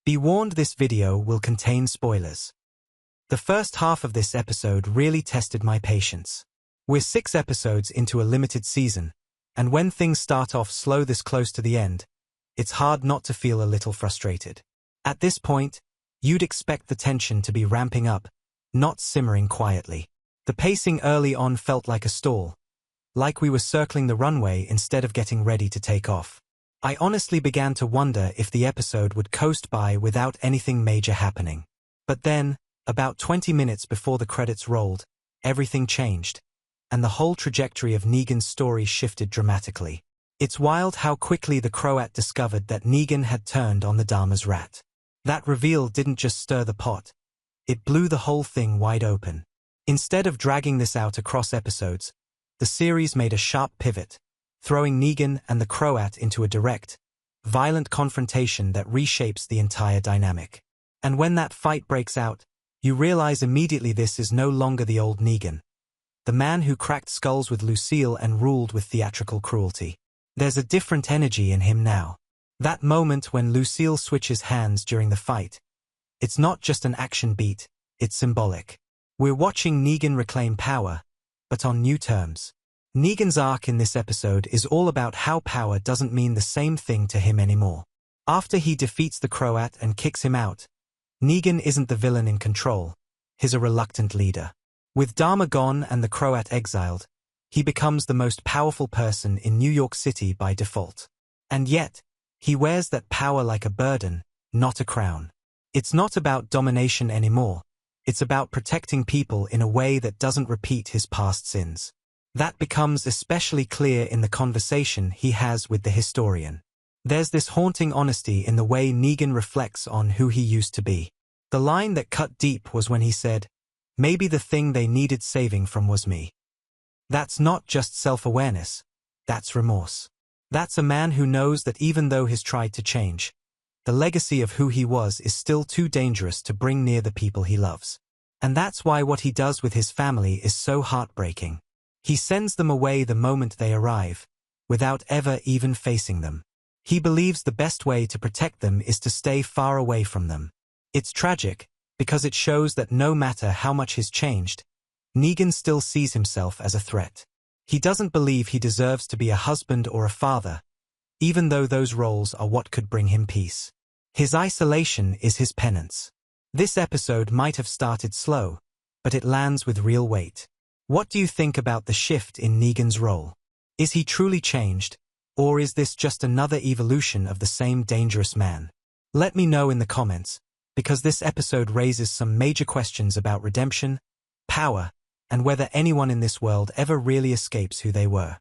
Be warned, this video will contain spoilers. The first half of this episode really tested my patience. We're 6 episodes into a limited season, and when things start off slow this close to the end, it's hard not to feel a little frustrated. At this point, you'd expect the tension to be ramping up, not simmering quietly. The pacing early on felt like a stall, like we were circling the runway instead of getting ready to take off. I honestly began to wonder if the episode would coast by without anything major happening. But then, about 20 minutes before the credits rolled, everything changed, and the whole trajectory of Negan's story shifted dramatically. It's wild how quickly the Croat discovered that Negan had turned on the Dama's rat. That reveal didn't just stir the pot, it blew the whole thing wide open. Instead of dragging this out across episodes, the series made a sharp pivot, throwing Negan and the Croat into a direct, violent confrontation that reshapes the entire dynamic. And when that fight breaks out, you realize immediately this is no longer the old Negan, the man who cracked skulls with Lucille and ruled with theatrical cruelty. There's a different energy in him now. That moment when Lucille switches hands during the fight, it's not just an action beat, it's symbolic. We're watching Negan reclaim power, but on new terms. Negan's arc in this episode is all about how power doesn't mean the same thing to him anymore. After he defeats the Croat and kicks him out, Negan isn't the villain in control, he's a reluctant leader. With Dama gone and the Croat exiled, he becomes the most powerful person in New York City by default. And yet, he wears that power like a burden, not a crown. It's not about domination anymore, it's about protecting people in a way that doesn't repeat his past sins. That becomes especially clear in the conversation he has with the historian. There's this haunting honesty in the way Negan reflects on who he used to be. The line that cut deep was when he said, "Maybe the thing they needed saving from was me." That's not just self-awareness, that's remorse. That's a man who knows that even though he's tried to change, the legacy of who he was is still too dangerous to bring near the people he loves. And that's why what he does with his family is so heartbreaking. He sends them away the moment they arrive, without ever even facing them. He believes the best way to protect them is to stay far away from them. It's tragic, because it shows that no matter how much he's changed, Negan still sees himself as a threat. He doesn't believe he deserves to be a husband or a father, even though those roles are what could bring him peace. His isolation is his penance. This episode might have started slow, but it lands with real weight. What do you think about the shift in Negan's role? Is he truly changed, or is this just another evolution of the same dangerous man? Let me know in the comments, because this episode raises some major questions about redemption, power, and whether anyone in this world ever really escapes who they were.